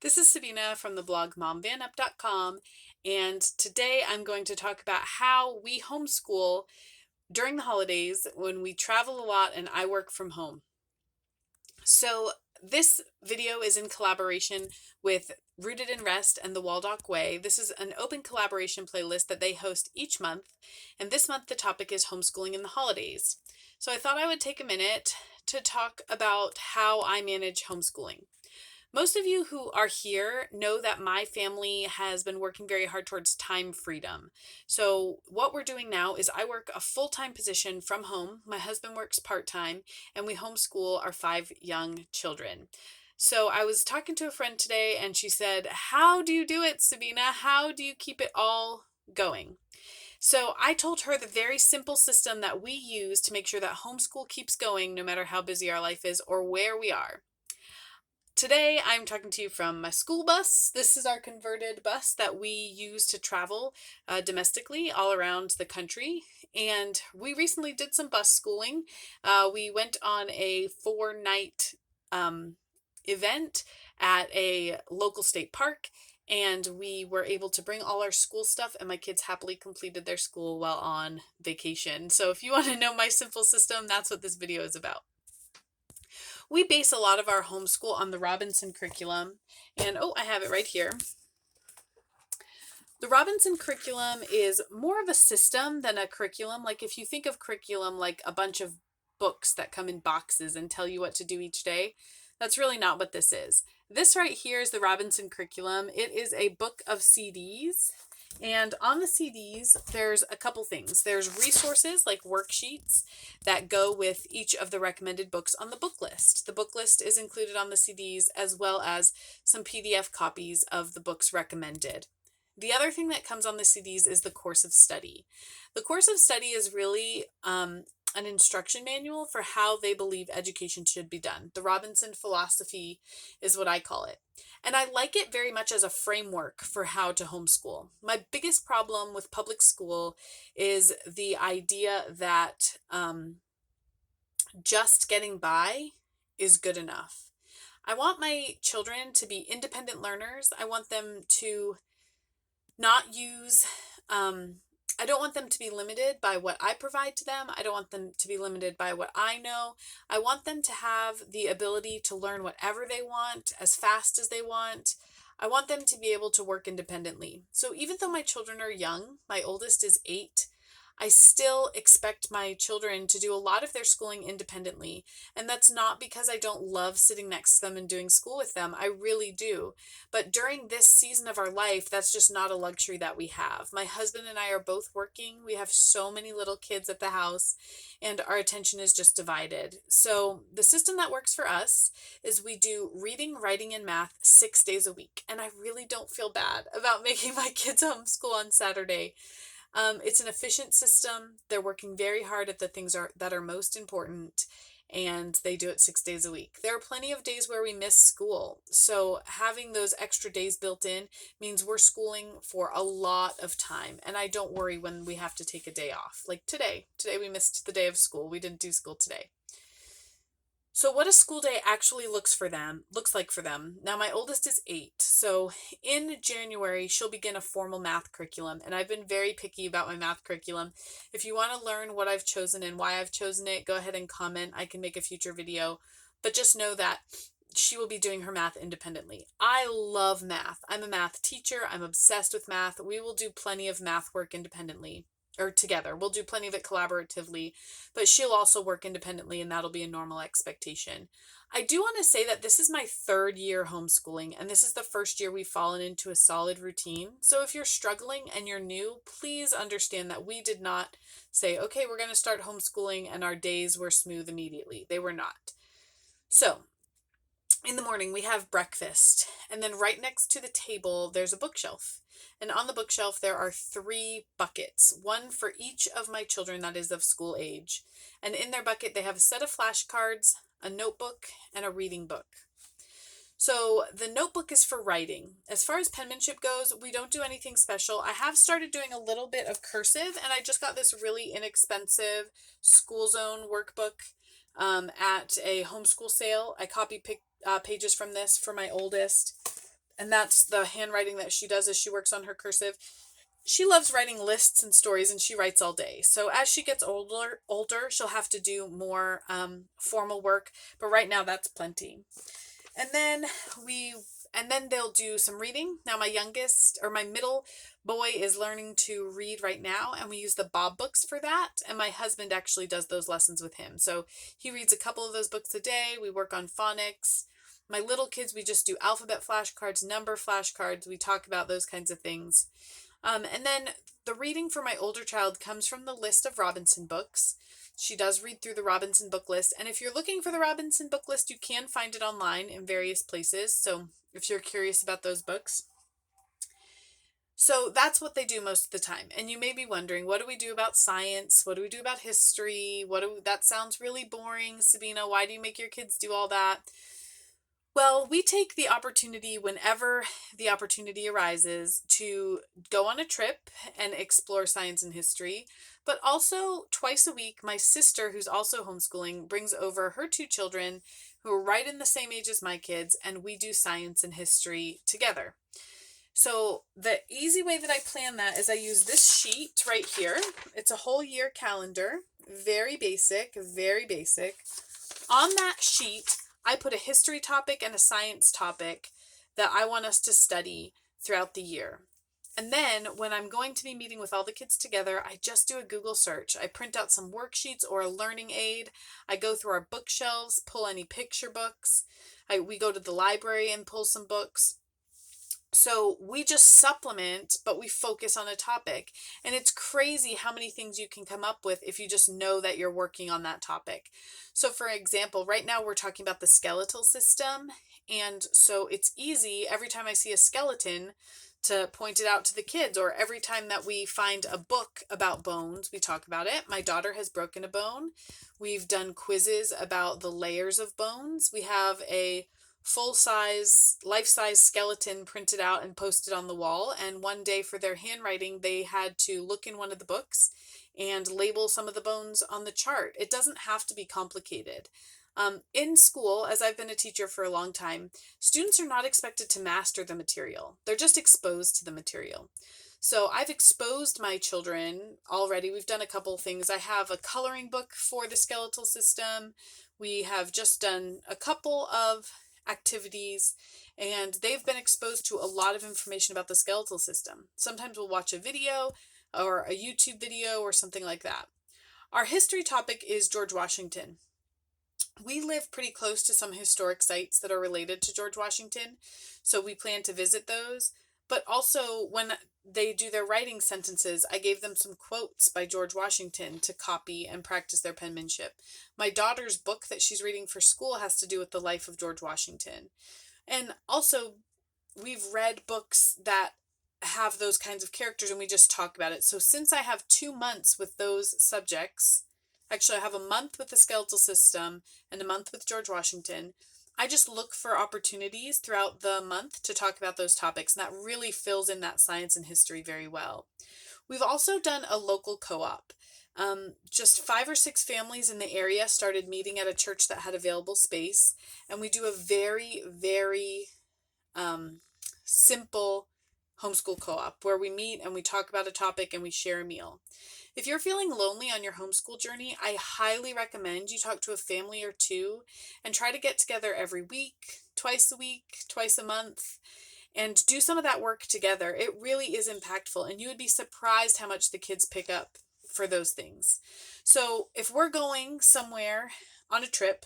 This is Sabina from the blog momvanup.com, and today I'm going to talk about how we homeschool during the holidays when we travel a lot and I work from home. So this video is in collaboration with Rooted in Rest and the Waldock Way. This is an open collaboration playlist that they host each month, and this month the topic is homeschooling in the holidays. So I thought I would take a minute to talk about how I manage homeschooling. Most of you who are here know that my family has been working very hard towards time freedom. So, what we're doing now is I work a full time position from home. My husband works part time, and we homeschool our 5 young children. So, I was talking to a friend today, and she said, "How do you do it, Sabina? How do you keep it all going?" So, I told her the very simple system that we use to make sure that homeschool keeps going no matter how busy our life is or where we are. Today, I'm talking to you from my school bus. This is our converted bus that we use to travel domestically all around the country. And we recently did some bus schooling. We went on a 4-night event at a local state park, and we were able to bring all our school stuff, and my kids happily completed their school while on vacation. So if you want to know my simple system, that's what this video is about. We base a lot of our homeschool on the Robinson curriculum. And I have it right here. The Robinson curriculum is more of a system than a curriculum. Like if you think of curriculum like a bunch of books that come in boxes and tell you what to do each day, that's really not what this is. This right here is the Robinson curriculum. It is a book of CDs. And on the CDs, there's a couple things. There's resources like worksheets that go with each of the recommended books on the book list. The book list is included on the CDs as well as some PDF copies of the books recommended. The other thing that comes on the CDs is the course of study. The course of study is really an instruction manual for how they believe education should be done. The Robinson philosophy is what I call it. And I like it very much as a framework for how to homeschool. My biggest problem with public school is the idea that just getting by is good enough. I want my children to be independent learners. I want them to not use I don't want them to be limited by what I provide to them. I don't want them to be limited by what I know. I want them to have the ability to learn whatever they want as fast as they want. I want them to be able to work independently. So even though my children are young, my oldest is 8, I still expect my children to do a lot of their schooling independently. And that's not because I don't love sitting next to them and doing school with them. I really do. But during this season of our life, that's just not a luxury that we have. My husband and I are both working. We have so many little kids at the house, and our attention is just divided. So the system that works for us is we do reading, writing, and math 6 days a week. And I really don't feel bad about making my kids homeschool on Saturday. It's an efficient system. They're working very hard at the things that are most important, and they do it 6 days a week. There are plenty of days where we miss school. So having those extra days built in means we're schooling for a lot of time. And I don't worry when we have to take a day off. Like today. Today we missed the day of school. We didn't do school today. So what a school day actually looks like for them. Now my oldest is 8. So in January, she'll begin a formal math curriculum. And I've been very picky about my math curriculum. If you want to learn what I've chosen and why I've chosen it, go ahead and comment. I can make a future video. But just know that she will be doing her math independently. I love math. I'm a math teacher. I'm obsessed with math. We will do plenty of math work independently. Or together. We'll do plenty of it collaboratively, but she'll also work independently, and that'll be a normal expectation. I do want to say that this is my 3rd year homeschooling, and this is the first year we've fallen into a solid routine. So if you're struggling and you're new, please understand that we did not say, okay, we're going to start homeschooling, and our days were smooth immediately. They were not. So in the morning, we have breakfast, and then right next to the table, there's a bookshelf. And on the bookshelf, there are 3 buckets, one for each of my children that is of school age. And in their bucket, they have a set of flashcards, a notebook, and a reading book. So the notebook is for writing. As far as penmanship goes, we don't do anything special. I have started doing a little bit of cursive, and I just got this really inexpensive School Zone workbook at a homeschool sale. I copy pages from this for my oldest. And that's the handwriting that she does as she works on her cursive. She loves writing lists and stories, and she writes all day. So as she gets older, she'll have to do more formal work. But right now, that's plenty. And then we and then they'll do some reading. Now my middle boy is learning to read right now, and we use the Bob books for that. And my husband actually does those lessons with him. So he reads a couple of those books a day. We work on phonics. My little kids, we just do alphabet flashcards, number flashcards. We talk about those kinds of things. And then the reading for my older child comes from the list of Robinson books. She does read through the Robinson book list. And if you're looking for the Robinson book list, you can find it online in various places. So if you're curious about those books. So that's what they do most of the time. And you may be wondering, what do we do about science? What do we do about history? That sounds really boring, Sabina. Why do you make your kids do all that? Well, we take the opportunity whenever the opportunity arises to go on a trip and explore science and history. But also, twice a week, my sister, who's also homeschooling, brings over her two children who are right in the same age as my kids, and we do science and history together. So the easy way that I plan that is I use this sheet right here. It's a whole year calendar, very basic, very basic. On that sheet, I put a history topic and a science topic that I want us to study throughout the year. And then when I'm going to be meeting with all the kids together, I just do a Google search. I print out some worksheets or a learning aid. I go through our bookshelves, pull any picture books. We go to the library and pull some books. So we just supplement, but we focus on a topic. And it's crazy how many things you can come up with if you just know that you're working on that topic. So for example, right now we're talking about the skeletal system. And so it's easy every time I see a skeleton to point it out to the kids, or every time that we find a book about bones, we talk about it. My daughter has broken a bone. We've done quizzes about the layers of bones. We have a full-size, life-size skeleton printed out and posted on the wall. And one day for their handwriting, they had to look in one of the books and label some of the bones on the chart. It doesn't have to be complicated. In school, as I've been a teacher for a long time, students are not expected to master the material. They're just exposed to the material. So I've exposed my children already. We've done a couple of things. I have a coloring book for the skeletal system. We have just done a couple of activities, and they've been exposed to a lot of information about the skeletal system. Sometimes we'll watch a video or a YouTube video or something like that. Our history topic is George Washington. We live pretty close to some historic sites that are related to George Washington, so we plan to visit those. But also, when they do their writing sentences, I gave them some quotes by George Washington to copy and practice their penmanship. My daughter's book that she's reading for school has to do with the life of George Washington. And also, we've read books that have those kinds of characters, and we just talk about it. So since I have 2 months with those subjects, actually I have a month with the skeletal system and a month with George Washington, I just look for opportunities throughout the month to talk about those topics, and that really fills in that science and history very well. We've also done a local co-op. Just 5 or 6 families in the area started meeting at a church that had available space, and we do a very, very simple homeschool co-op where we meet and we talk about a topic and we share a meal. If you're feeling lonely on your homeschool journey, I highly recommend you talk to a family or two and try to get together every week, twice a month, and do some of that work together. It really is impactful, and you would be surprised how much the kids pick up for those things. So if we're going somewhere on a trip,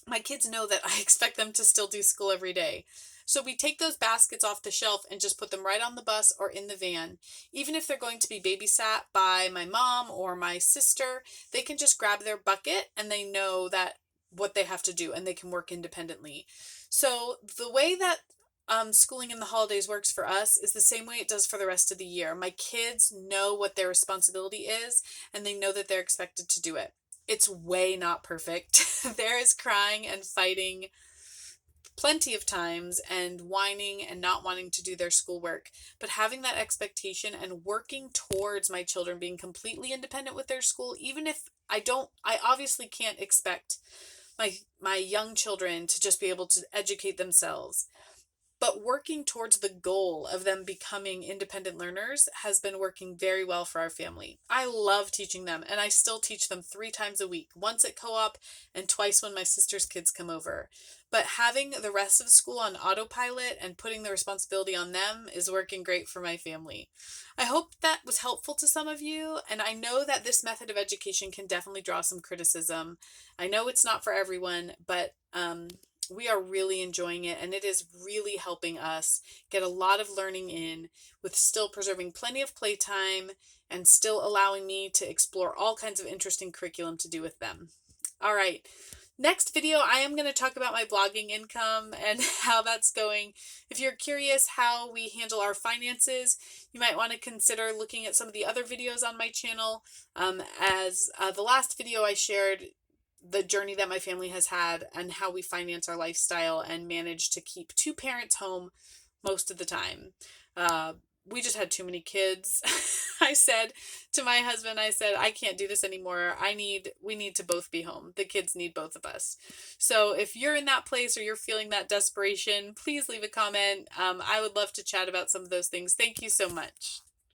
my kids know that I expect them to still do school every day. So we take those baskets off the shelf and just put them right on the bus or in the van. Even if they're going to be babysat by my mom or my sister, they can just grab their bucket and they know that what they have to do, and they can work independently. So the way that schooling in the holidays works for us is the same way it does for the rest of the year. My kids know what their responsibility is, and they know that they're expected to do it. It's way not perfect. There is crying and fighting plenty of times, and whining and not wanting to do their schoolwork, but having that expectation and working towards my children being completely independent with their school, even if I obviously can't expect my young children to just be able to educate themselves. but working towards the goal of them becoming independent learners has been working very well for our family. I love teaching them, and I still teach them 3 times a week, once at co-op and twice when my sister's kids come over. But having the rest of school on autopilot and putting the responsibility on them is working great for my family. I hope that was helpful to some of you, and I know that this method of education can definitely draw some criticism. I know it's not for everyone, but we are really enjoying it, and it is really helping us get a lot of learning in with still preserving plenty of playtime and still allowing me to explore all kinds of interesting curriculum to do with them. All right. Next video, I am going to talk about my blogging income and how that's going. If you're curious how we handle our finances, you might want to consider looking at some of the other videos on my channel. As the last video I shared the journey that my family has had and how we finance our lifestyle and manage to keep 2 parents home most of the time. We just had too many kids. I said to my husband, I can't do this anymore. We need to both be home. The kids need both of us. So if you're in that place or you're feeling that desperation, please leave a comment. I would love to chat about some of those things. Thank you so much.